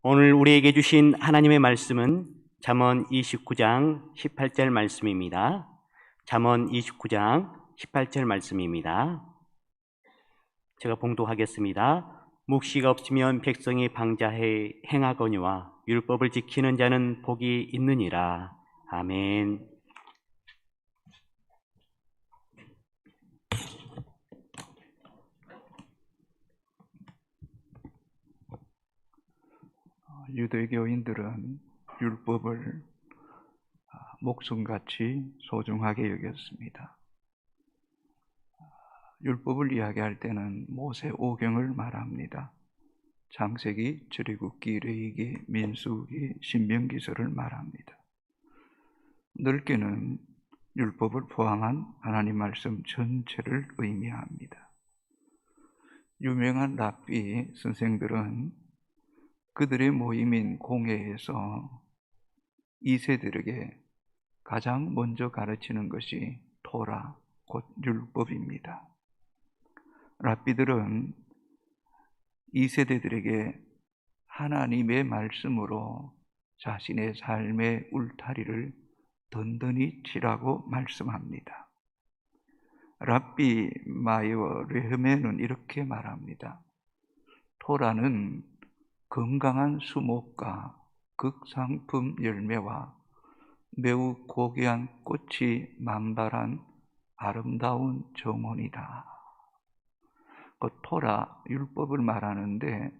오늘 우리에게 주신 하나님의 말씀은 잠언 29장 18절 말씀입니다. 잠언 29장 18절 말씀입니다. 제가 봉독하겠습니다. 묵시가 없으면 백성이 방자해 행하거니와 율법을 지키는 자는 복이 있느니라. 아멘. 유대교인들은 율법을 목숨같이 소중하게 여겼습니다. 율법을 이야기할 때는 모세 오경을 말합니다. 창세기, 출애굽기, 레위기, 민수기, 신명기서를 말합니다. 넓게는 율법을 포함한 하나님 말씀 전체를 의미합니다. 유명한 랍비 선생들은 그들의 모임인 공회에서 2세들에게 가장 먼저 가르치는 것이 토라, 곧 율법입니다. 랍비들은 2세대들에게 하나님의 말씀으로 자신의 삶의 울타리를 든든히 치라고 말씀합니다. 랍비 마이어 레흐메는 이렇게 말합니다. 토라는 건강한 수목과 극상품 열매와 매우 고귀한 꽃이 만발한 아름다운 정원이다. 그 토라, 율법을 말하는데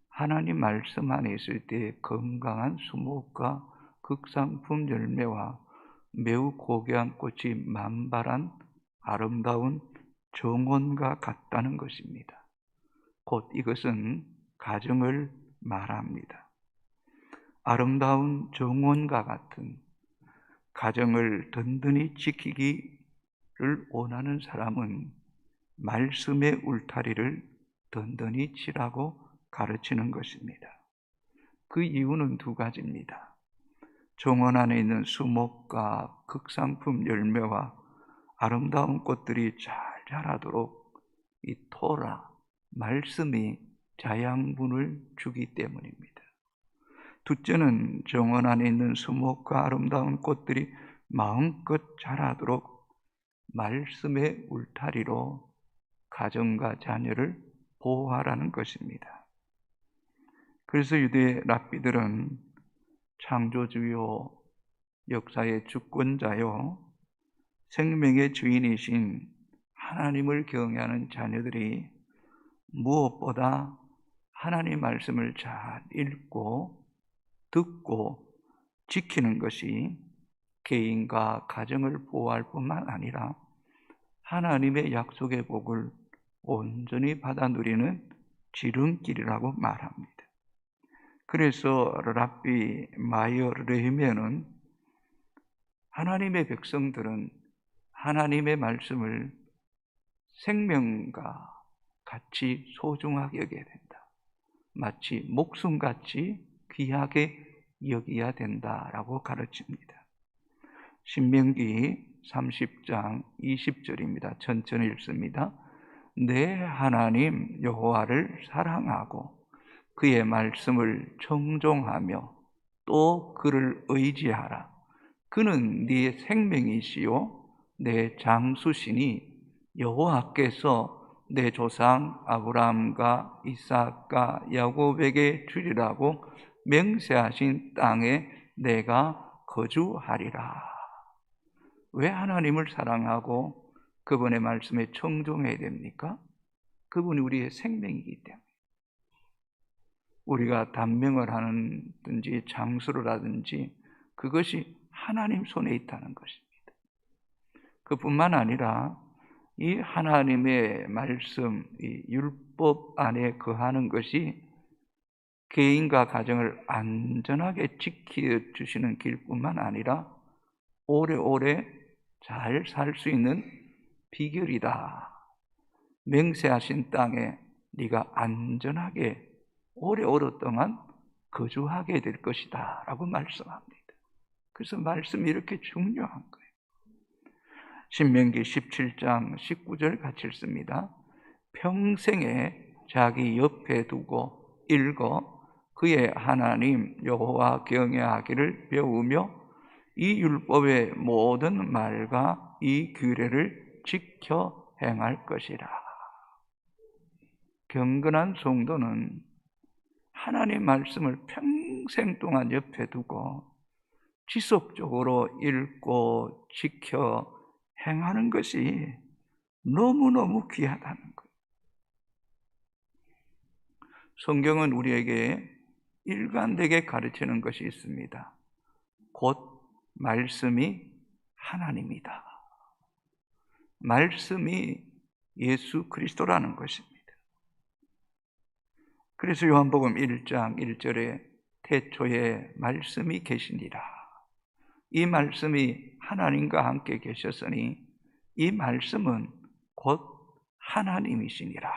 하나님 말씀 안에 있을 때 건강한 수목과 극상품 열매와 매우 고귀한 꽃이 만발한 아름다운 정원과 같다는 것입니다. 곧 이것은 가정을 말합니다. 아름다운 정원과 같은 가정을 든든히 지키기를 원하는 사람은 말씀의 울타리를 든든히 치라고 가르치는 것입니다. 그 이유는 두 가지입니다. 정원 안에 있는 수목과 극상품 열매와 아름다운 꽃들이 잘 자라도록 이 토라, 말씀이 자양분을 주기 때문입니다. 둘째는 정원 안에 있는 수목과 아름다운 꽃들이 마음껏 자라도록 말씀의 울타리로 가정과 자녀를 보호하라는 것입니다. 그래서 유대 랍비들은 창조주요, 역사의 주권자요, 생명의 주인이신 하나님을 경외하는 자녀들이 무엇보다 하나님 말씀을 잘 읽고 듣고 지키는 것이 개인과 가정을 보호할 뿐만 아니라 하나님의 약속의 복을 온전히 받아 누리는 지름길이라고 말합니다. 그래서 랍비 마이어 레히메는 하나님의 백성들은 하나님의 말씀을 생명과 같이 소중하게 여겨야 된다. 마치 목숨같이 귀하게 여겨야 된다라고 가르칩니다. 신명기 30장 20절입니다. 천천히 읽습니다. 내 하나님 여호와를 사랑하고 그의 말씀을 청종하며 또 그를 의지하라. 그는 네 생명이시요 내 장수시니 여호와께서 내 조상 아브라함과 이삭과 야곱에게 주리라고 맹세하신 땅에 내가 거주하리라. 왜 하나님을 사랑하고 그분의 말씀에 청종해야 됩니까? 그분이 우리의 생명이기 때문에. 우리가 단명을 하든지 장수를 하든지 그것이 하나님 손에 있다는 것입니다. 그뿐만 아니라 이 하나님의 말씀, 이 율법 안에 거하는 것이 개인과 가정을 안전하게 지켜주시는 길뿐만 아니라 오래오래 잘 살 수 있는 비결이다. 맹세하신 땅에 네가 안전하게 오래오랫동안 거주하게 될 것이다 라고 말씀합니다. 그래서 말씀이 이렇게 중요한 거예요. 신명기 17장 19절 같이 읽습니다. 평생에 자기 옆에 두고 읽어 그의 하나님 여호와 경외하기를 배우며 이 율법의 모든 말과 이 규례를 지켜 행할 것이라. 경건한 성도는 하나님 말씀을 평생 동안 옆에 두고 지속적으로 읽고 지켜 행하는 것이 너무너무 귀하다는 거예요. 성경은 우리에게 일관되게 가르치는 것이 있습니다. 곧 말씀이 하나님이다. 말씀이 예수 그리스도라는 것입니다. 그래서 요한복음 1장 1절에 태초에 말씀이 계시니라. 이 말씀이 하나님과 함께 계셨으니 이 말씀은 곧 하나님이시니라.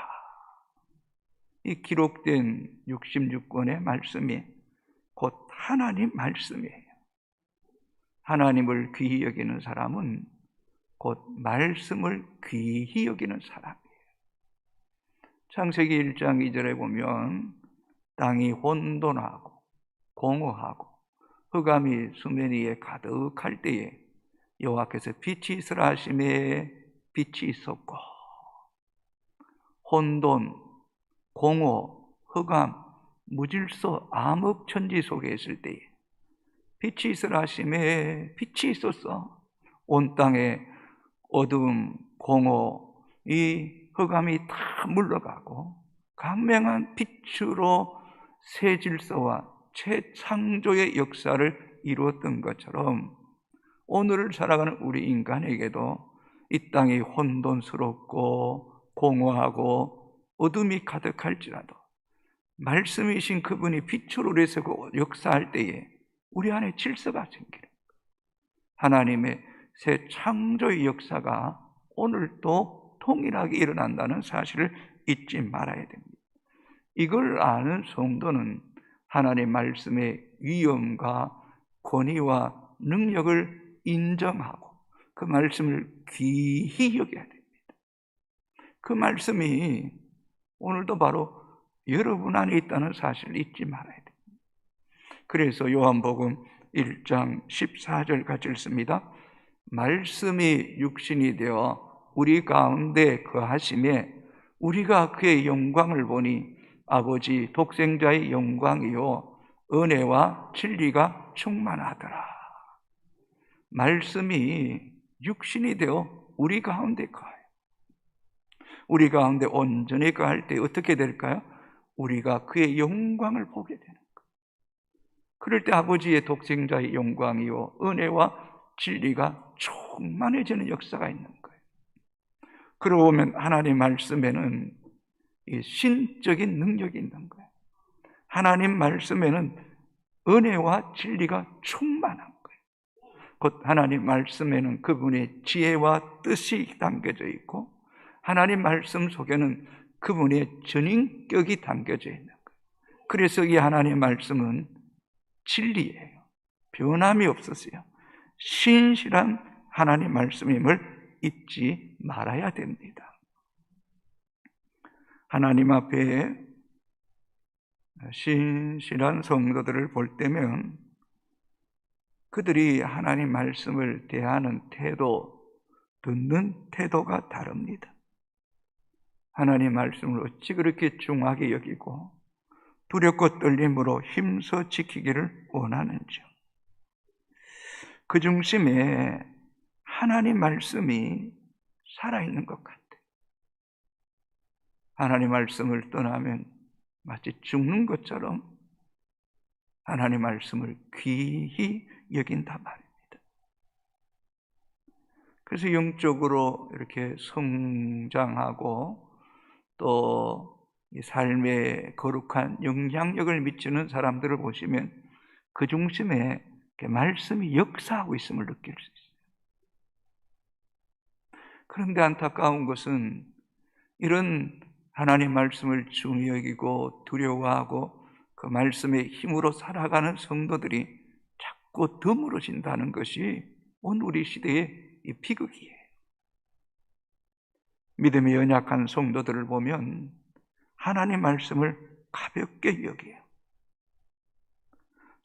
이 기록된 66권의 말씀이 곧 하나님 말씀이에요. 하나님을 귀히 여기는 사람은 곧 말씀을 귀히 여기는 사람이에요. 창세기 1장 2절에 보면 땅이 혼돈하고 공허하고 흑암이 수면 위에 가득할 때에 여호와께서 빛이 있으라 하심에 빛이 있었고, 혼돈, 공허, 흑암, 무질서, 암흑천지 속에 있을 때에 빛이 있으라 하심에 빛이 있었어. 온 땅에 어두움, 공허, 이 흑암이 다 물러가고 강명한 빛으로 새 질서와 재창조의 역사를 이루었던 것처럼 오늘을 살아가는 우리 인간에게도 이 땅이 혼돈스럽고 공허하고 어둠이 가득할지라도 말씀이신 그분이 빛으로 내세고 역사할 때에 우리 안에 질서가 생기는 거예요. 하나님의 새 창조의 역사가 오늘도 동일하게 일어난다는 사실을 잊지 말아야 됩니다. 이걸 아는 성도는 하나님 말씀의 위엄과 권위와 능력을 인정하고 그 말씀을 귀히 여겨야 됩니다. 그 말씀이 오늘도 바로 여러분 안에 있다는 사실을 잊지 말아야 됩니다. 그래서 요한복음 1장 14절 같이 읽습니다. 말씀이 육신이 되어 우리 가운데 거하심에 우리가 그의 영광을 보니 아버지 독생자의 영광이요 은혜와 진리가 충만하더라. 말씀이 육신이 되어 우리 가운데 거해요. 우리 가운데 온전히 거할 때 어떻게 될까요? 우리가 그의 영광을 보게 되는 거예요. 그럴 때 아버지의 독생자의 영광이요 은혜와 진리가 충만해지는 역사가 있는 거예요. 그러고 보면 하나님 말씀에는 이 신적인 능력이 있는 거예요. 하나님 말씀에는 은혜와 진리가 충만한 거예요. 곧 하나님 말씀에는 그분의 지혜와 뜻이 담겨져 있고 하나님 말씀 속에는 그분의 전인격이 담겨져 있는 거예요. 그래서 이 하나님 말씀은 진리예요. 변함이 없었어요. 신실한 하나님 말씀임을 잊지 말아야 됩니다. 하나님 앞에 신실한 성도들을 볼 때면 그들이 하나님 말씀을 대하는 태도, 듣는 태도가 다릅니다. 하나님 말씀을 어찌 그렇게 중하게 여기고 두렵고 떨림으로 힘써 지키기를 원하는지요. 그 중심에 하나님 말씀이 살아있는 것 같아요. 하나님 말씀을 떠나면 마치 죽는 것처럼 하나님 말씀을 귀히 여긴단 말입니다. 그래서 영적으로 이렇게 성장하고 또 이 삶에 거룩한 영향력을 미치는 사람들을 보시면 그 중심에 말씀이 역사하고 있음을 느낄 수 있어요. 그런데 안타까운 것은 이런 하나님 말씀을 중히 여기고 두려워하고 그 말씀의 힘으로 살아가는 성도들이 자꾸 드물어진다는 것이 오늘 우리 시대의 이 비극이에요. 믿음이 연약한 성도들을 보면 하나님 말씀을 가볍게 여겨요.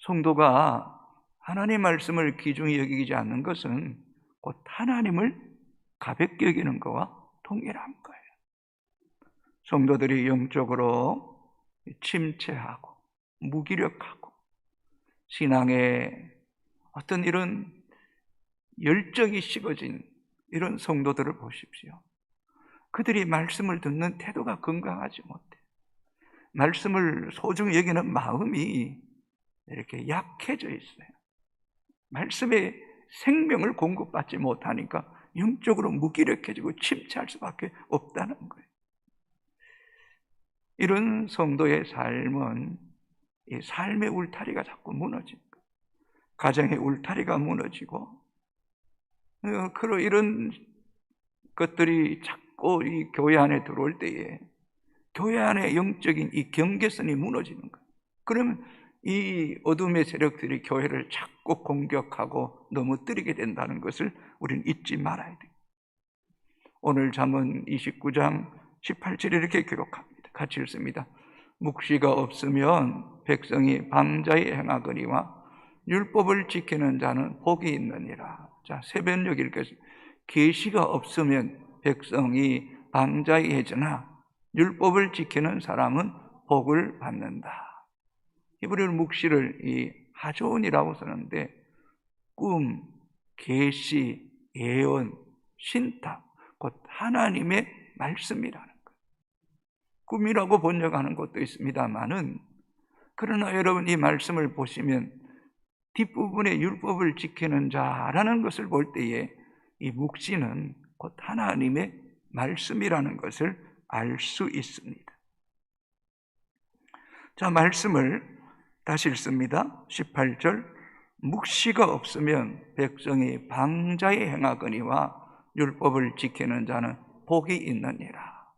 성도가 하나님 말씀을 귀중히 여기지 않는 것은 곧 하나님을 가볍게 여기는 것과 동일한 거예요. 성도들이 영적으로 침체하고 무기력하고 신앙에 어떤 이런 열정이 식어진 이런 성도들을 보십시오. 그들이 말씀을 듣는 태도가 건강하지 못해. 말씀을 소중히 여기는 마음이 이렇게 약해져 있어요. 말씀의 생명을 공급받지 못하니까 영적으로 무기력해지고 침체할 수밖에 없다는 거예요. 이런 성도의 삶은 이 삶의 울타리가 자꾸 무너지는 거예요. 가정의 울타리가 무너지고 이런 것들이 자꾸 이 교회 안에 들어올 때에 교회 안에 영적인 이 경계선이 무너지는 거예요. 그러면 이 어둠의 세력들이 교회를 자꾸 공격하고 넘어뜨리게 된다는 것을 우리는 잊지 말아야 돼요. 오늘 잠언 29장 18절에 이렇게 기록합니다. 같이 읽습니다. 묵시가 없으면 백성이 방자히 행하거니와 율법을 지키는 자는 복이 있느니라. 자, 새변역 읽겠습니다. 계시가 없으면 백성이 방자히 해지나 율법을 지키는 사람은 복을 받는다. 히브리어 묵시를 이 하존이라고 쓰는데 꿈, 계시, 예언, 신탁, 곧 하나님의 말씀이라는 거예요. 꿈이라고 번역하는 것도 있습니다만은 그러나 여러분 이 말씀을 보시면 뒷부분에 율법을 지키는 자라는 것을 볼 때에 이 묵시는 곧 하나님의 말씀이라는 것을 알 수 있습니다. 자, 말씀을 다시 읽습니다. 18절 묵시가 없으면 백성이 방자히 행하거니와 율법을 지키는 자는 복이 있느니라.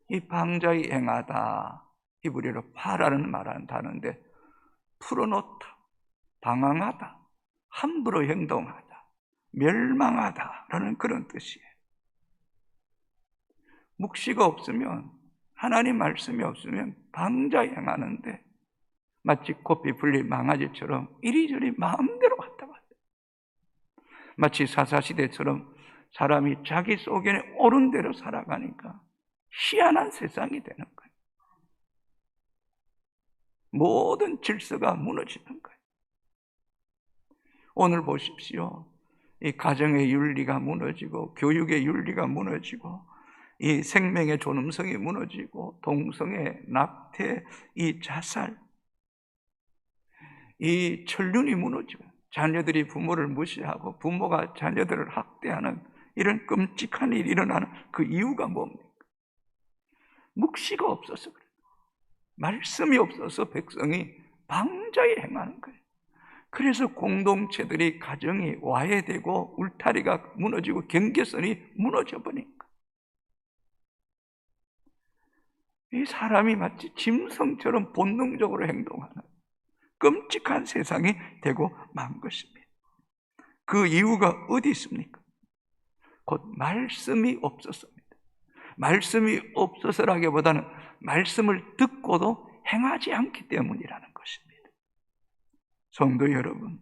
이 방자히 행하다 히브리어로 파라는 말하는 단어인데 풀어놓다, 방황하다, 함부로 행동하다, 멸망하다라는 그런 뜻이에요. 묵시가 없으면 하나님 말씀이 없으면 방자히 행하는데 마치 코피 풀린 망아지처럼 이리저리 마음대로 왔다 갔다. 마치 사사시대처럼 사람이 자기 속에 옳은 대로 살아가니까 희한한 세상이 되는 거예요. 모든 질서가 무너지는 거예요. 오늘 보십시오. 이 가정의 윤리가 무너지고 교육의 윤리가 무너지고 이 생명의 존엄성이 무너지고 동성애, 낙태, 이 자살, 이 천륜이 무너지고 자녀들이 부모를 무시하고 부모가 자녀들을 학대하는 이런 끔찍한 일이 일어나는 그 이유가 뭡니까? 묵시가 없어서 그래요. 말씀이 없어서 백성이 방자히 행하는 거예요. 그래서 공동체들이 가정이 와해되고 울타리가 무너지고 경계선이 무너져 버린 거예요. 이 사람이 마치 짐승처럼 본능적으로 행동하는 끔찍한 세상이 되고 만 것입니다. 그 이유가 어디 있습니까? 곧 말씀이 없었습니다. 말씀이 없어서라기보다는 말씀을 듣고도 행하지 않기 때문이라는 것입니다. 성도 여러분,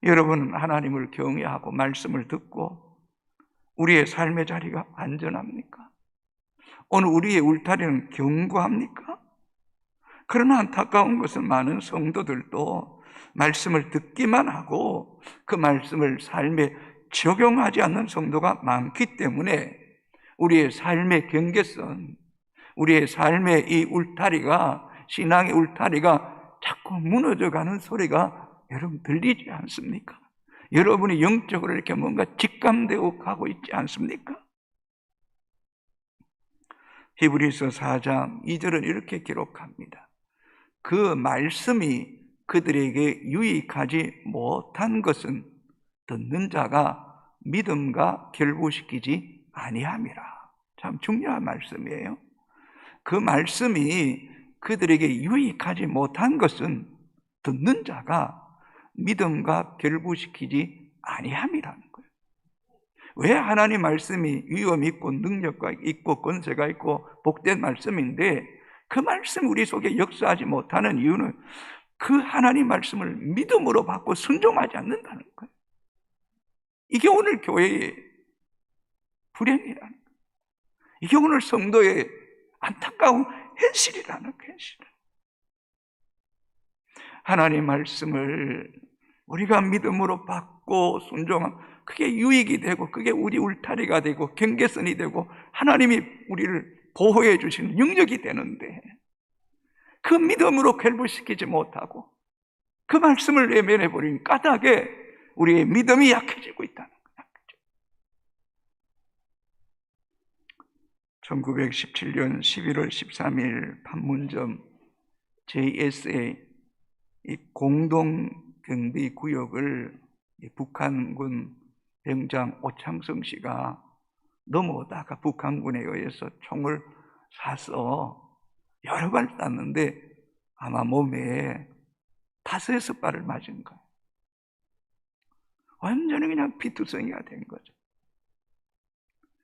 여러분은 하나님을 경외하고 말씀을 듣고 우리의 삶의 자리가 안전합니까? 오늘 우리의 울타리는 견고합니까? 그러나 안타까운 것은 많은 성도들도 말씀을 듣기만 하고 그 말씀을 삶에 적용하지 않는 성도가 많기 때문에 우리의 삶의 경계선, 우리의 삶의 이 울타리가, 신앙의 울타리가 자꾸 무너져가는 소리가 여러분 들리지 않습니까? 여러분이 영적으로 이렇게 뭔가 직감되어 가고 있지 않습니까? 히브리서 4장 2절은 이렇게 기록합니다. 그 말씀이 그들에게 유익하지 못한 것은 듣는 자가 믿음과 결부시키지 아니함이라. 참 중요한 말씀이에요. 그 말씀이 그들에게 유익하지 못한 것은 듣는 자가 믿음과 결부시키지 아니함이라는 거예요. 왜 하나님 말씀이 위엄 있고 능력과 있고 권세가 있고 복된 말씀인데 그 말씀 우리 속에 역사하지 못하는 이유는 그 하나님 말씀을 믿음으로 받고 순종하지 않는다는 거예요. 이게 오늘 교회의 불행이라는 거예요. 이게 오늘 성도의 안타까운 현실이라는 거예요. 하나님 말씀을 우리가 믿음으로 받고 순종하면 그게 유익이 되고 그게 우리 울타리가 되고 경계선이 되고 하나님이 우리를 보호해 주시는 영역이 되는데 그 믿음으로 결부시키지 못하고 그 말씀을 외면해 버린 까닭에 우리의 믿음이 약해지고 있다는 거예요. 1917년 11월 13일 판문점 JSA 이 공동경비구역을 북한군 병장 오창성 씨가 넘어오다가 북한군에 의해서 총을 쏴서 여러 발 쐈는데 아마 몸에 5-6발을 맞은 거예요. 완전히 그냥 피투성이가 된 거죠.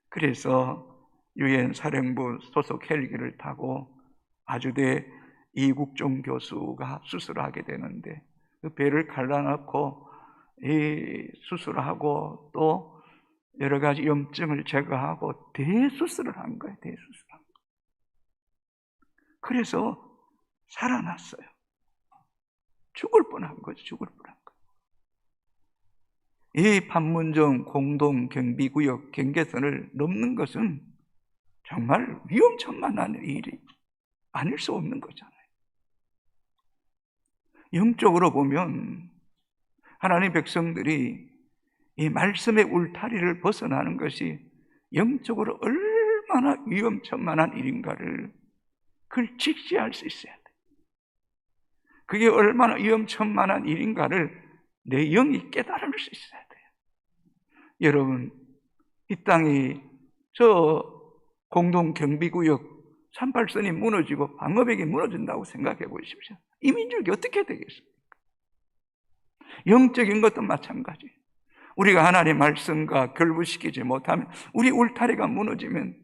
그래서 유엔 사령부 소속 헬기를 타고 아주대 이국종 교수가 수술을 하게 되는데 그 배를 갈라놓고 이 수술하고 또 여러 가지 염증을 제거하고 대수술을 한 거예요. 대수술을 한 거예요. 그래서 살아났어요. 죽을 뻔한 거죠. 죽을 뻔한 거예요. 이 판문점 공동경비구역 경계선을 넘는 것은 정말 위험천만한 일이 아닐 수 없는 거잖아요. 영적으로 보면 하나님 백성들이 이 말씀의 울타리를 벗어나는 것이 영적으로 얼마나 위험천만한 일인가를 그걸 직시할 수 있어야 돼요. 그게 얼마나 위험천만한 일인가를 내 영이 깨달을 수 있어야 돼요. 여러분, 이 땅이 저 공동경비구역 38선이 무너지고 방어벽이 무너진다고 생각해 보십시오. 이 민족이 어떻게 되겠습니까? 영적인 것도 마찬가지예요. 우리가 하나님의 말씀과 결부시키지 못하면 우리 울타리가 무너지면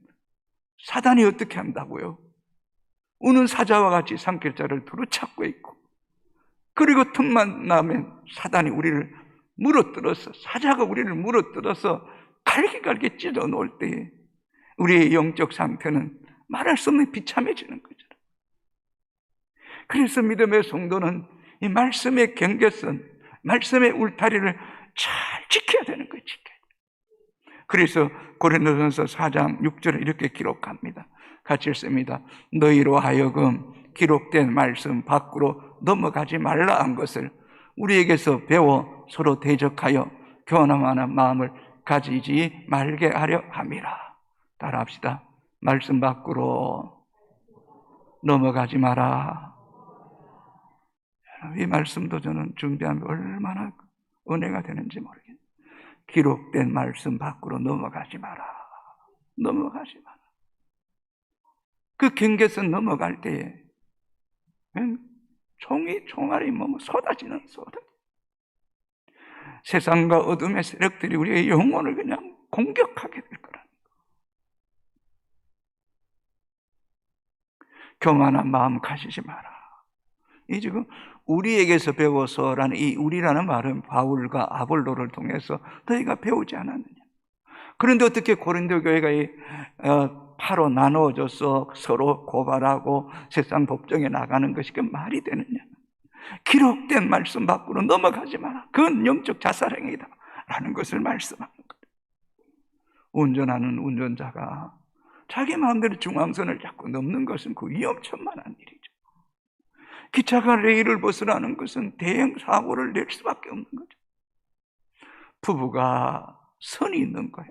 사단이 어떻게 한다고요? 우는 사자와 같이 산길자를 두루 찾고 있고 그리고 틈만 나면 사단이 우리를 물어뜯어서 사자가 우리를 물어뜯어서 갈기갈기 찢어 놓을 때에 우리의 영적 상태는 말할 수 없는 비참해지는 거죠. 그래서 믿음의 성도는 이 말씀의 경계선, 말씀의 울타리를 잘 지켜야 되는 거예요. 지켜야 돼요. 그래서 고린도전서 4장 6절에 이렇게 기록합니다. 같이 읽습니다. 너희로 하여금 기록된 말씀 밖으로 넘어가지 말라 한 것을 우리에게서 배워 서로 대적하여 교만한 마음을 가지지 말게 하려 함이라. 따라합시다. 말씀 밖으로 넘어가지 마라. 이 말씀도 저는 준비하면 얼마나 은혜가 되는지 모르겠어요. 기록된 말씀 밖으로 넘어가지 마라. 넘어가지 마라. 그 경계선 넘어갈 때에 총알이 쏟아지는 쏟아지. 세상과 어둠의 세력들이 우리의 영혼을 그냥 공격하게 될 거라는 거. 교만한 마음 가지지 마라. 이 지금 우리에게서 배워서라는 이 우리라는 말은 바울과 아볼로를 통해서 너희가 배우지 않았느냐. 그런데 어떻게 고린도 교회가 파로 나누어져서 서로 고발하고 세상 법정에 나가는 것이 그 말이 되느냐. 기록된 말씀 밖으로 넘어가지 마라. 그건 영적 자살행위다 라는 것을 말씀하는 거예요. 운전하는 운전자가 자기 마음대로 중앙선을 자꾸 넘는 것은 그 위험천만한 일이죠. 기차가 레일을 벗어나는 것은 대형 사고를 낼 수밖에 없는 거죠. 부부가 선이 있는 거예요.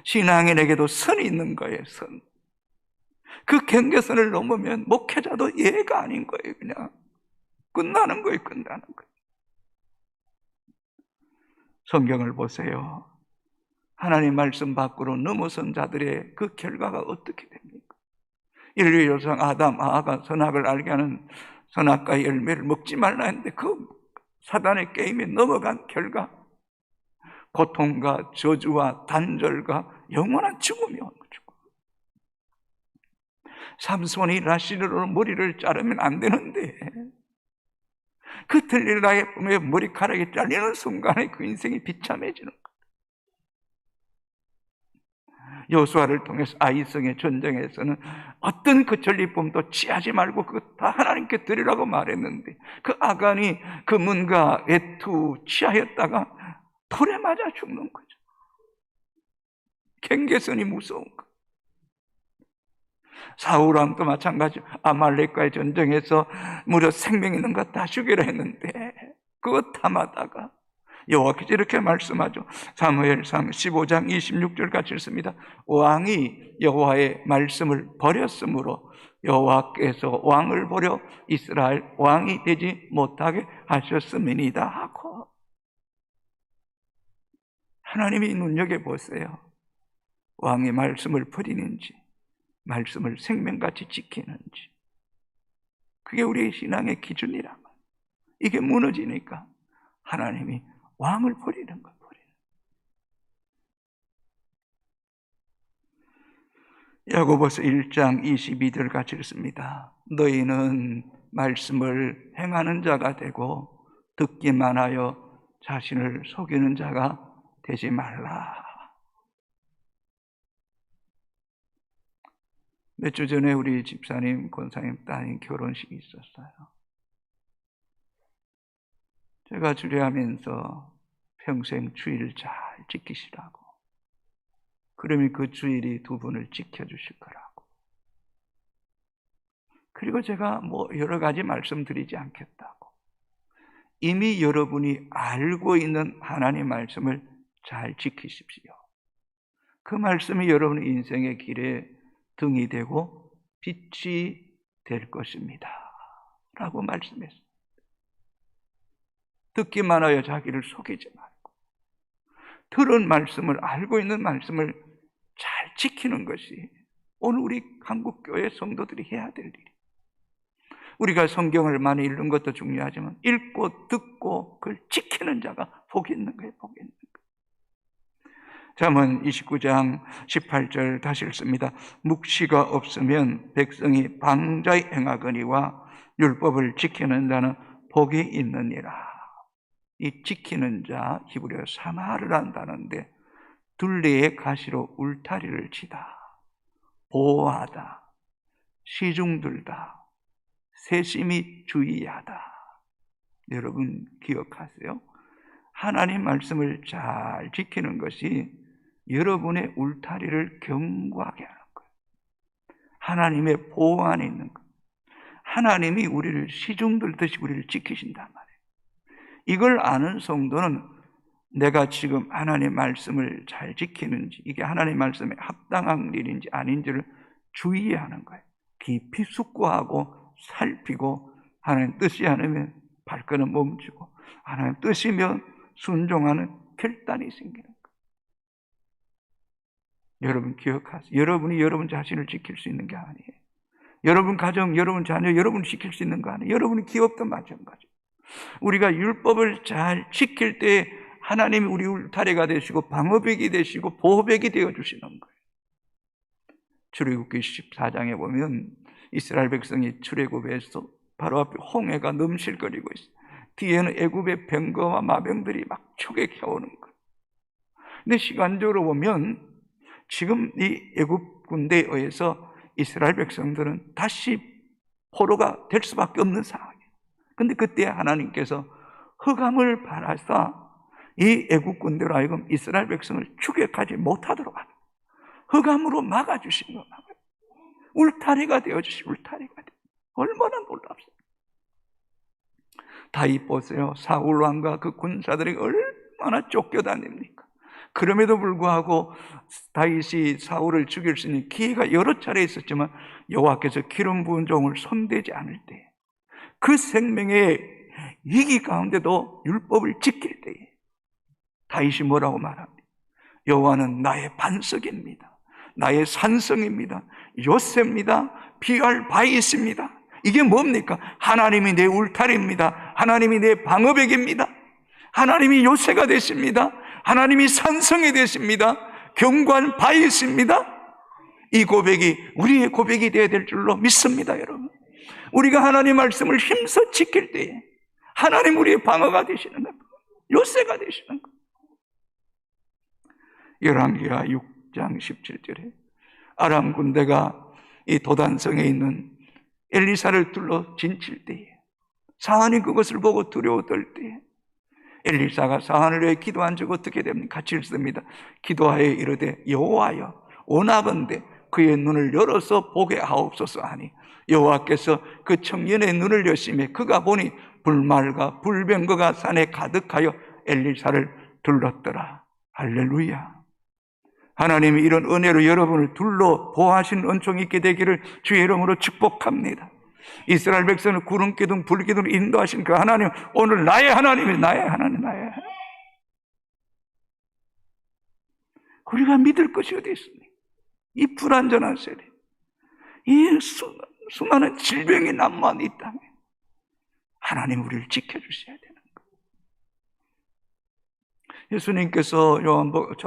신앙인에게도 선이 있는 거예요. 선. 그 경계선을 넘으면 목회자도 예가 아닌 거예요. 그냥 끝나는 거예요. 끝나는 거예요. 성경을 보세요. 하나님 말씀 밖으로 넘어선 자들의 그 결과가 어떻게 됩니까? 인류 조상 아담, 아가 선악을 알게 하는 선악과의 열매를 먹지 말라 했는데 그 사단의 게임에 넘어간 결과 고통과 저주와 단절과 영원한 죽음이 온 거죠. 삼손이 라시르로 머리를 자르면 안 되는데 그 들릴라의 뿜에 머리카락이 잘리는 순간에 그 인생이 비참해지는 거예요. 여호수아를 통해서 아이성의 전쟁에서는 어떤 그 전리품도 취하지 말고 그거 다 하나님께 드리라고 말했는데 그 아간이 그 문과 외투 취하였다가 돌에 맞아 죽는 거죠. 경계선이 무서운 거. 사울왕도 마찬가지. 아말렉과의 전쟁에서 무려 생명 있는 것 다 죽이라 했는데 그거 탐하다가 여호와께서 이렇게 말씀하죠. 사무엘상 15장 26절 같이 읽습니다. 왕이 여호와의 말씀을 버렸으므로 여호와께서 왕을 버려 이스라엘 왕이 되지 못하게 하셨음이니이다 하고, 하나님이 눈여겨보세요. 왕의 말씀을 버리는지 말씀을 생명같이 지키는지. 그게 우리의 신앙의 기준이라면 이게 무너지니까 하나님이 왕을 버리는 걸 버리는. 야고보서 1장 22절 같이 읽습니다. 너희는 말씀을 행하는 자가 되고 듣기만 하여 자신을 속이는 자가 되지 말라. 몇 주 전에 우리 집사님, 권사님 따님 결혼식이 있었어요. 제가 주례하면서 평생 주의를 잘 지키시라고, 그러면 그 주일이 두 분을 지켜주실 거라고. 그리고 제가 여러 가지 말씀드리지 않겠다고. 이미 여러분이 알고 있는 하나님의 말씀을 잘 지키십시오. 그 말씀이 여러분의 인생의 길에 등이 되고 빛이 될 것입니다 라고 말씀했습니다. 듣기만 하여 자기를 속이지 말고 들은 말씀을, 알고 있는 말씀을 잘 지키는 것이 오늘 우리 한국교회 성도들이 해야 될 일이에요. 우리가 성경을 많이 읽는 것도 중요하지만 읽고 듣고 그걸 지키는 자가 복이 있는 거예요. 복이 있는 거예요. 잠언 29장 18절 다시 읽습니다. 묵시가 없으면 백성이 방자히 행하거니와 율법을 지키는 자는 복이 있느니라. 이 지키는 자, 히브리어 사마를 한다는데 둘레의 가시로 울타리를 치다, 보호하다, 시중들다, 세심히 주의하다. 여러분 기억하세요? 하나님 말씀을 잘 지키는 것이 여러분의 울타리를 견고하게 하는 거예요. 하나님의 보호 안에 있는 거예요. 하나님이 우리를 시중들듯이 우리를 지키신단 말이에요. 이걸 아는 성도는 내가 지금 하나님의 말씀을 잘 지키는지, 이게 하나님의 말씀에 합당한 일인지 아닌지를 주의하는 거예요. 깊이 숙고하고 살피고, 하나님 뜻이 아니면 발걸음 멈추고, 하나님 뜻이면 순종하는 결단이 생기는 거예요. 여러분 기억하세요. 여러분이 여러분 자신을 지킬 수 있는 게 아니에요. 여러분 가정, 여러분 자녀, 여러분을 지킬 수 있는 거 아니에요. 여러분의 기업도 마찬가지예요. 우리가 율법을 잘 지킬 때 하나님이 우리 울타리가 되시고 방어벽이 되시고 보호벽이 되어주시는 거예요. 출애굽기 14장에 보면 이스라엘 백성이 출애굽해서 바로 앞에 홍해가 넘실거리고 있어요. 뒤에는 애굽의 병거와 마병들이 막 추격해오는 거예요. 근데 시간적으로 보면 지금 이 애굽 군대에 의해서 이스라엘 백성들은 다시 포로가 될 수밖에 없는 상황이에요. 근데 그때 하나님께서 흑암을 발하사 이 애굽 군대로 하여금 이스라엘 백성을 추격하지 못하도록 하는, 흑암으로 막아주신 거예요. 울타리가 되어주신, 울타리가 되어. 얼마나 놀랍습니까? 다윗 보세요. 사울 왕과 그 군사들이 얼마나 쫓겨다닙니까? 그럼에도 불구하고 다윗이 사울을 죽일 수 있는 기회가 여러 차례 있었지만 여호와께서 기름 부은 종을 손대지 않을 때, 그 생명의 위기 가운데도 율법을 지킬 때에 다윗이 뭐라고 말합니까? 여호와는 나의 반석입니다. 나의 산성입니다. 요새입니다. 피할 바위 있습니다. 이게 뭡니까? 하나님이 내 울타리입니다. 하나님이 내 방어벽입니다. 하나님이 요새가 되십니다. 하나님이 산성이 되십니다. 견고한 바위 있습니다. 이 고백이 우리의 고백이 되어야 될 줄로 믿습니다, 여러분. 우리가 하나님 말씀을 힘써 지킬 때에 하나님 우리의 방어가 되시는 것, 요새가 되시는 것. 열왕기하 6장 17절에 아람 군대가 이 도단성에 있는 엘리사를 둘러 진칠 때에 사안이 그것을 보고 두려워 떨 때에 엘리사가 사안을 위해 기도한 적 어떻게 됩니까? 같이 읽습니다. 기도하여 이르되 여호와여 원하건대 그의 눈을 열어서 보게 하옵소서 하니 여호와께서 그 청년의 눈을 여시매 그가 보니 불말과 불병거가 산에 가득하여 엘리사를 둘렀더라. 할렐루야. 하나님이 이런 은혜로 여러분을 둘러 보호하시는 은총이 있게 되기를 주의 이름으로 축복합니다. 이스라엘 백성을 구름기둥 불기둥으로 인도하신 그 하나님, 오늘 나의 하나님이 나의 하나님, 나의 하나님. 우리가 믿을 것이 어디 있습니까? 이 불완전한 세대, 이 수많은 질병이 난무한 이 땅에 하나님 우리를 지켜주셔야 되는 거예요. 예수님께서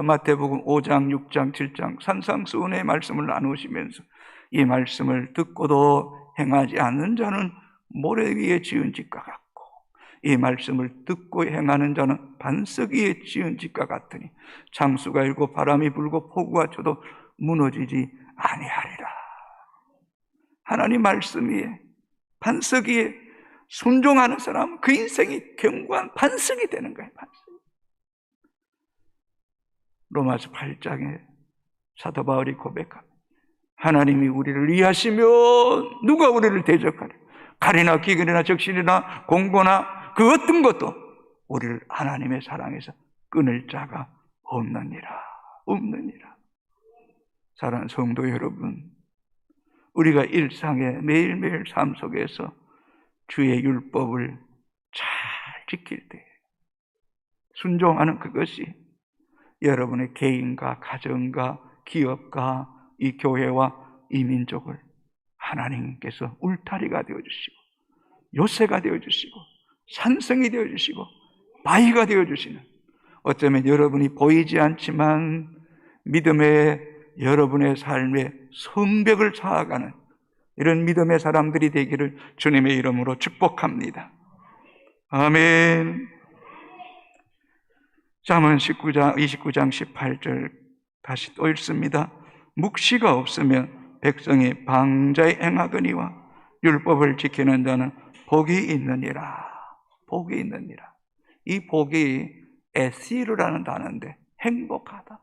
마태복음 5장, 6장, 7장 산상수훈의 말씀을 나누시면서 이 말씀을 듣고도 행하지 않는 자는 모래 위에 지은 집과 같고 이 말씀을 듣고 행하는 자는 반석 위에 지은 집과 같으니 창수가 일고 바람이 불고 폭우가 쳐도 무너지지 아니하리라. 하나님 말씀 위에 반석 위에 순종하는 사람은 그 인생이 견고한 반석이 되는 거예요. 반석. 로마서 8장에 사도 바울이 고백합니다. 하나님이 우리를 위하시면 누가 우리를 대적하리? 칼이나 기근이나 적신이나 공고나 그 어떤 것도 우리를 하나님의 사랑에서 끊을 자가 없느니라. 없느니라. 사랑하는 성도 여러분, 우리가 일상의 매일매일 삶 속에서 주의 율법을 잘 지킬 때 순종하는 그것이 여러분의 개인과 가정과 기업과 이 교회와 이 민족을 하나님께서 울타리가 되어주시고 요새가 되어주시고 산성이 되어주시고 바위가 되어주시는, 어쩌면 여러분이 보이지 않지만 믿음의 여러분의 삶에 성벽을 쌓아가는 이런 믿음의 사람들이 되기를 주님의 이름으로 축복합니다. 아멘. 잠언 29장 18절 다시 또 읽습니다. 묵시가 없으면 백성이 방자에 행하거니와 율법을 지키는 자는 복이 있느니라. 복이 있느니라. 이 복이 에시르라는 단어인데 행복하다.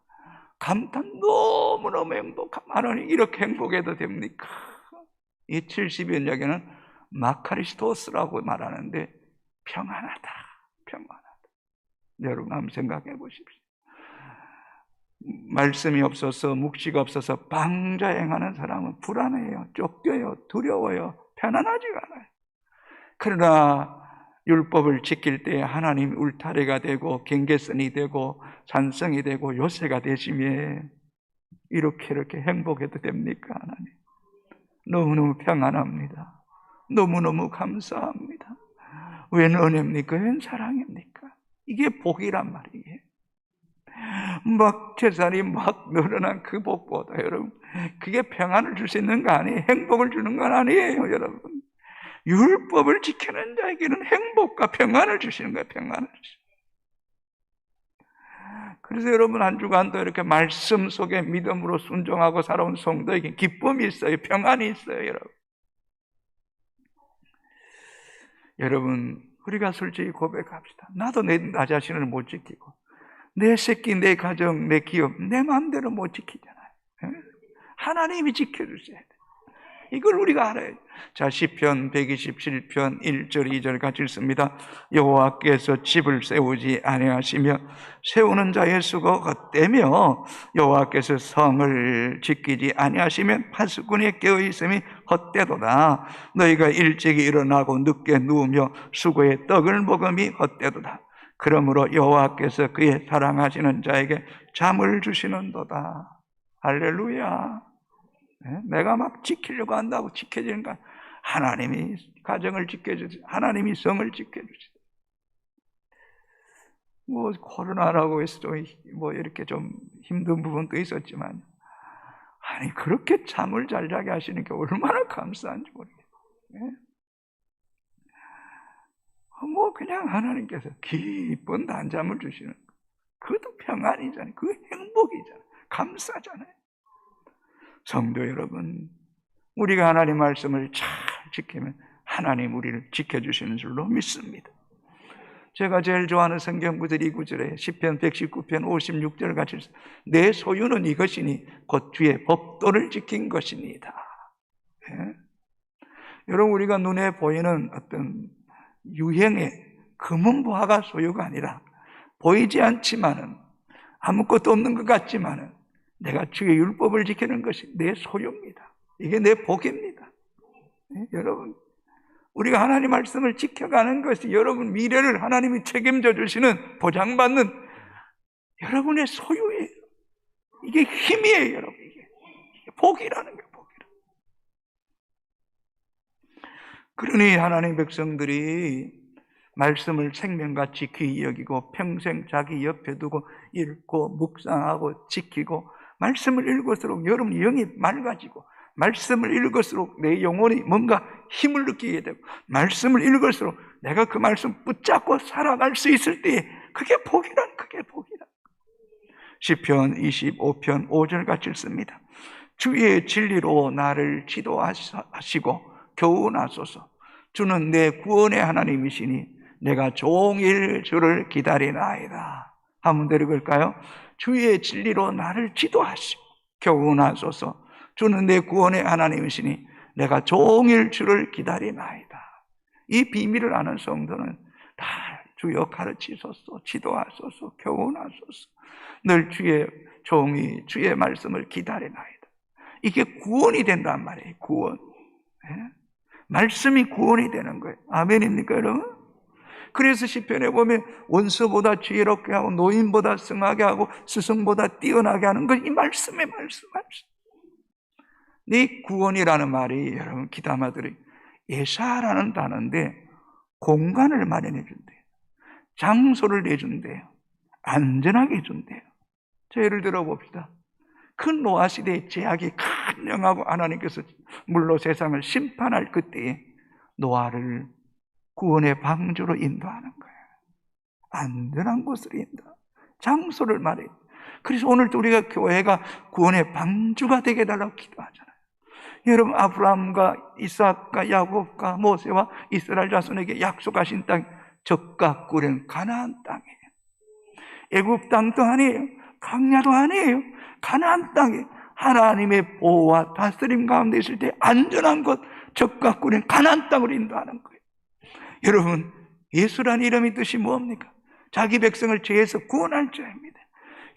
감탄, 너무너무 행복함. 하나님 이렇게 행복해도 됩니까? 이 70여 년에는 마카리스토스라고 말하는데 평안하다. 평안하다. 여러분 한번 생각해 보십시오. 말씀이 없어서 묵시가 없어서 방자행하는 사람은 불안해요. 쫓겨요. 두려워요. 편안하지가 않아요. 그러나 율법을 지킬 때 하나님 울타리가 되고 경계선이 되고 산성이 되고 요새가 되시며 이렇게 행복해도 됩니까? 하나님 너무너무 평안합니다. 너무너무 감사합니다. 웬 은혜입니까? 웬 사랑입니까? 이게 복이란 말이에요. 막 재산이 막 늘어난 그 복보다 여러분, 그게 평안을 줄 수 있는 거 아니에요. 행복을 주는 건 아니에요. 여러분, 율법을 지키는 자에게는 행복과 평안을 주시는 거예요. 평안을 주시는. 그래서 여러분 한 주간도 이렇게 말씀 속에 믿음으로 순종하고 살아온 성도에게 기쁨이 있어요. 평안이 있어요. 여러분 우리가 솔직히 고백합시다. 나도 나 자신을 못 지키고 내 새끼, 내 가정, 내 기업, 내 마음대로 못 지키잖아요. 하나님이 지켜주셔야 돼. 이걸 우리가 알아야 돼. 자, 시편 127편 1절 2절 같이 읽습니다. 여호와께서 집을 세우지 아니하시며 세우는 자의 수가 헛되며 여호와께서 성을 지키지 아니하시면 파수꾼이 깨어있음이 헛되도다. 너희가 일찍이 일어나고 늦게 누우며 수고의 떡을 먹음이 헛되도다. 그러므로 여호와께서 그의 사랑하시는 자에게 잠을 주시는도다. 할렐루야. 내가 막 지키려고 한다고 지켜지는 거, 하나님이 가정을 지켜주시, 하나님이 성을 지켜주시. 코로나라고 해서 좀 이렇게 좀 힘든 부분도 있었지만 아니, 그렇게 잠을 잘 자게 하시는 게 얼마나 감사한지 모르겠어요. 뭐 그냥 하나님께서 기쁜 단잠을 주시는 거. 그것도 평안이잖아요. 그거 행복이잖아요. 감사잖아요. 성도 여러분, 우리가 하나님 말씀을 잘 지키면 하나님 우리를 지켜주시는 줄로 믿습니다. 제가 제일 좋아하는 성경 구절 이 구절에 시편 119편 56절 같이 내 소유는 이것이니 곧 주의 법도를 지킨 것이니이다. 네? 여러분, 우리가 눈에 보이는 어떤 유행의 금은보화가 소유가 아니라 보이지 않지만은 아무것도 없는 것 같지만은 내가 주의 율법을 지키는 것이 내 소유입니다. 이게 내 복입니다. 네? 여러분, 우리가 하나님 말씀을 지켜가는 것이 여러분 미래를 하나님이 책임져 주시는 보장받는 여러분의 소유예요. 이게 힘이에요, 여러분. 이게 복이라는 거예요, 복이라. 그러니 하나님 백성들이 말씀을 생명같이 귀히 여기고 평생 자기 옆에 두고 읽고 묵상하고 지키고 말씀을 읽을수록 여러분 영이 맑아지고 말씀을 읽을수록 내 영혼이 뭔가 힘을 느끼게 되고 말씀을 읽을수록 내가 그 말씀 붙잡고 살아갈 수 있을 때에 그게 복이란 시편 25편 5절 같이 읽습니다. 주의 진리로 나를 지도하시고 교훈하소서. 주는 내 구원의 하나님이시니 내가 종일 주를 기다리나이다. 한번 더 읽을까요? 주의 진리로 나를 지도하시고 교훈하소서. 주는 내 구원의 하나님이시니 내가 종일 주를 기다리나이다. 이 비밀을 아는 성도는 다 주여 가르치소서, 지도하소서, 교훈하소서. 늘 주의 종이 주의 말씀을 기다리나이다. 이게 구원이 된단 말이에요. 구원. 말씀이 구원이 되는 거예요. 아멘입니까, 여러분? 그래서 시편에 보면 원수보다 지혜롭게 하고 노인보다 승하게 하고 스승보다 뛰어나게 하는 건 이 말씀의 말씀. 이 구원이라는 말이 여러분 기담아들이 예사라는 단어인데 공간을 마련해 준대요. 장소를 내준대요. 안전하게 해준대요. 자, 예를 들어 봅시다. 큰 노아 시대에 제약이 강력하고 하나님께서 물로 세상을 심판할 그때에 노아를 구원의 방주로 인도하는 거예요. 안전한 곳으로 인도. 장소를 말해요. 그래서 오늘도 우리가 교회가 구원의 방주가 되게 해달라고 기도하잖아요. 여러분, 아브라함과 이삭과 야곱과 모세와 이스라엘 자손에게 약속하신 땅, 적과 꿀은 가나안 땅이에요. 애굽 땅도 아니에요. 광야도 아니에요. 가나안 땅에 하나님의 보호와 다스림 가운데 있을 때 안전한 곳, 적과 꿀은 가나안 땅으로 인도하는 거예요. 여러분, 예수란 이름의 뜻이 뭡니까? 자기 백성을 죄에서 구원할 자입니다.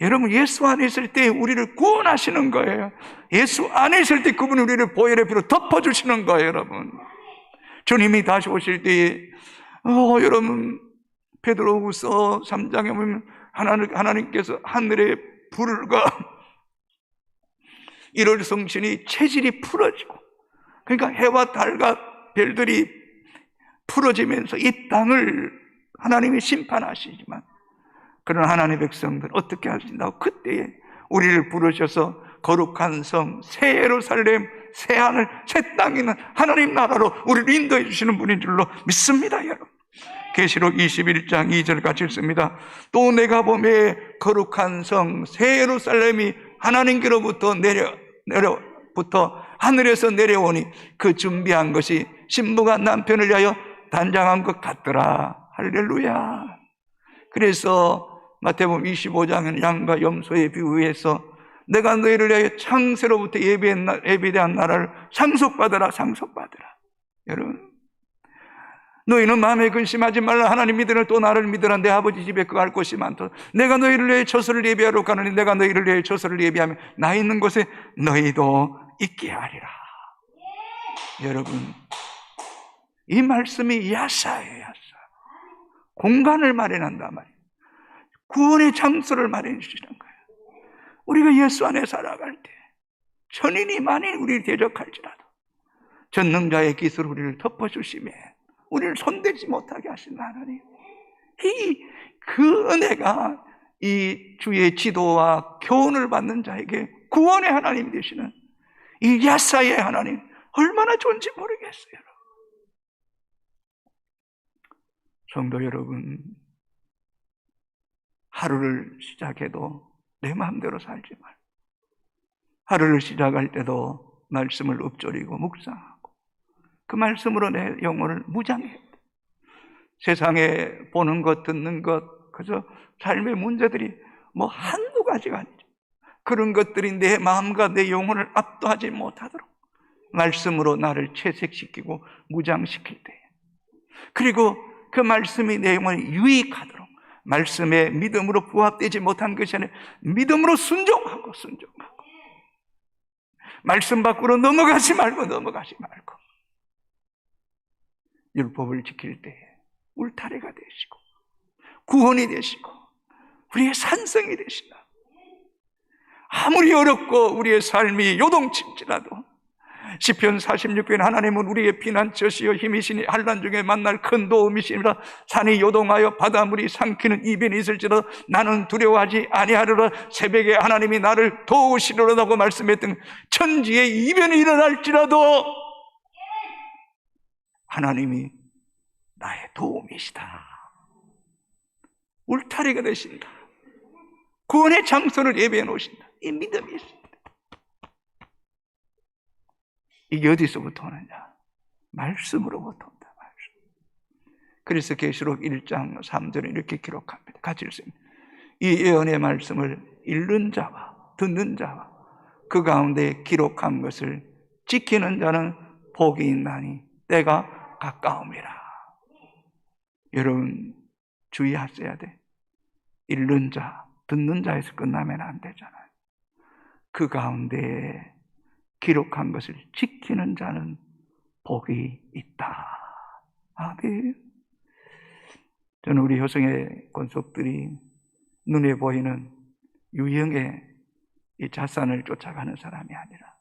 여러분, 예수 안에 있을 때 우리를 구원하시는 거예요. 예수 안에 있을 때 그분이 우리를 보혈의 피로 덮어주시는 거예요, 여러분. 주님이 다시 오실 때에 여러분, 베드로후서 3장에 보면 하나님께서 하늘의 불과 일월 성신이 체질이 풀어지고, 그러니까 해와 달과 별들이 풀어지면서 이 땅을 하나님이 심판하시지만 그런 하나님의 백성들 어떻게 하신다고? 그때에 우리를 부르셔서 거룩한 성, 새 예루살렘, 새 하늘, 새 땅 있는 하나님 나라로 우리를 인도해 주시는 분인 줄로 믿습니다, 여러분. 계시록 21장 2절 같이 읽습니다. 또 내가 보매 거룩한 성, 새 예루살렘이 하나님께로부터 내려부터 하늘에서 내려오니 그 준비한 것이 신부가 남편을 위하여 단장한 것 같더라. 할렐루야. 그래서 마태복음 25장은 양과 염소에 비유해서 내가 너희를 위하여 창세로부터 예비된 나라를 상속받으라. 여러분, 너희는 마음에 근심하지 말라. 하나님 믿으라. 또 나를 믿으라. 내 아버지 집에 갈 곳이 많도다. 내가 너희를 위해 처소를 예비하러 가느니 내가 너희를 위해 처소를 예비하면 나 있는 곳에 너희도 있게 하리라. 여러분, 이 말씀이 야사예요. 야사. 공간을 마련한단 말이에요. 구원의 장소를 마련해 주시는 거예요. 우리가 예수 안에 살아갈 때 천인이 만일 우리를 대적할지라도 전능자의 기술로 우리를 덮어주시며 우리를 손대지 못하게 하신다. 하나님, 그 은혜가 이 주의 지도와 교훈을 받는 자에게 구원의 하나님이 되시는 이 야사의 하나님 얼마나 좋은지 모르겠어요. 성도 여러분, 하루를 시작해도 내 마음대로 살지 말고, 하루를 시작할 때도 말씀을 읊조리고 묵상하고 그 말씀으로 내 영혼을 무장해야 돼. 세상에 보는 것, 듣는 것, 그저 삶의 문제들이 뭐 한두 가지가 아니죠. 그런 것들이 내 마음과 내 영혼을 압도하지 못하도록 말씀으로 나를 채색시키고 무장시킬 때, 그리고 그 말씀이 내 영혼에 유익하도록, 말씀에 믿음으로 부합되지 못한 것이 아니라 믿음으로 순종하고 말씀 밖으로 넘어가지 말고 율법을 지킬 때에 울타리가 되시고 구원이 되시고 우리의 산성이 되시다. 아무리 어렵고 우리의 삶이 요동칠지라도 시편 46편에 하나님은 우리의 피난처시여 힘이시니 환난 중에 만날 큰 도움이시니라. 산이 요동하여 바닷물이 삼키는 이변이 있을지라도 나는 두려워하지 아니하리라. 새벽에 하나님이 나를 도우시리라고 말씀했던 천지에 이변이 일어날지라도 하나님이 나의 도움이시다. 울타리가 되신다. 구원의 장소를 예비해 놓으신다. 이 믿음이 있습니다. 이게 어디서부터 오느냐? 말씀으로부터 온다. 말씀. 그래서 계시록 1장 3절에 이렇게 기록합니다. 같이 읽습니다. 이 예언의 말씀을 읽는 자와 듣는 자와 그 가운데 기록한 것을 지키는 자는 복이 있나니 때가 가까움이라. 여러분 주의하셔야 돼. 읽는 자, 듣는 자에서 끝나면 안 되잖아요. 그 가운데 기록한 것을 지키는 자는 복이 있다. 아멘. 저는 우리 효성의 권속들이 눈에 보이는 유형의 이 자산을 쫓아가는 사람이 아니라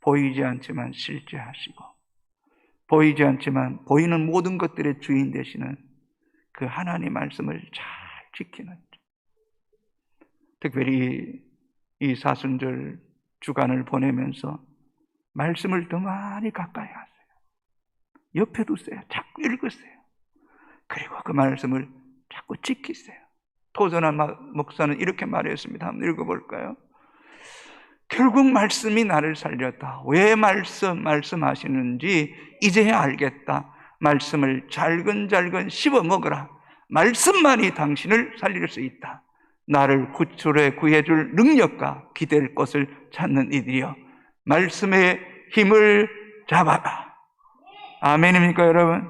보이지 않지만 실제하시고 보이지 않지만 보이는 모든 것들의 주인 되시는 그 하나님 말씀을 잘 지키는, 특별히 이 사순절 주간을 보내면서 말씀을 더 많이 가까이 하세요. 옆에 두세요. 자꾸 읽으세요. 그리고 그 말씀을 자꾸 지키세요. 토전한 목사는 이렇게 말했습니다. 한번 읽어볼까요? 결국 말씀이 나를 살렸다. 왜 말씀하시는지 이제야 알겠다. 말씀을 잘근잘근 씹어 먹으라. 말씀만이 당신을 살릴 수 있다. 나를 구출해 구해줄 능력과 기댈 것을 찾는 이들이여 말씀의 힘을 잡아라. 아멘입니까 여러분?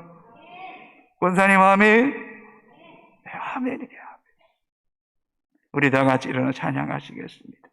권사님 아멘? 네, 아멘이에요. 우리 다 같이 일어나 찬양하시겠습니다.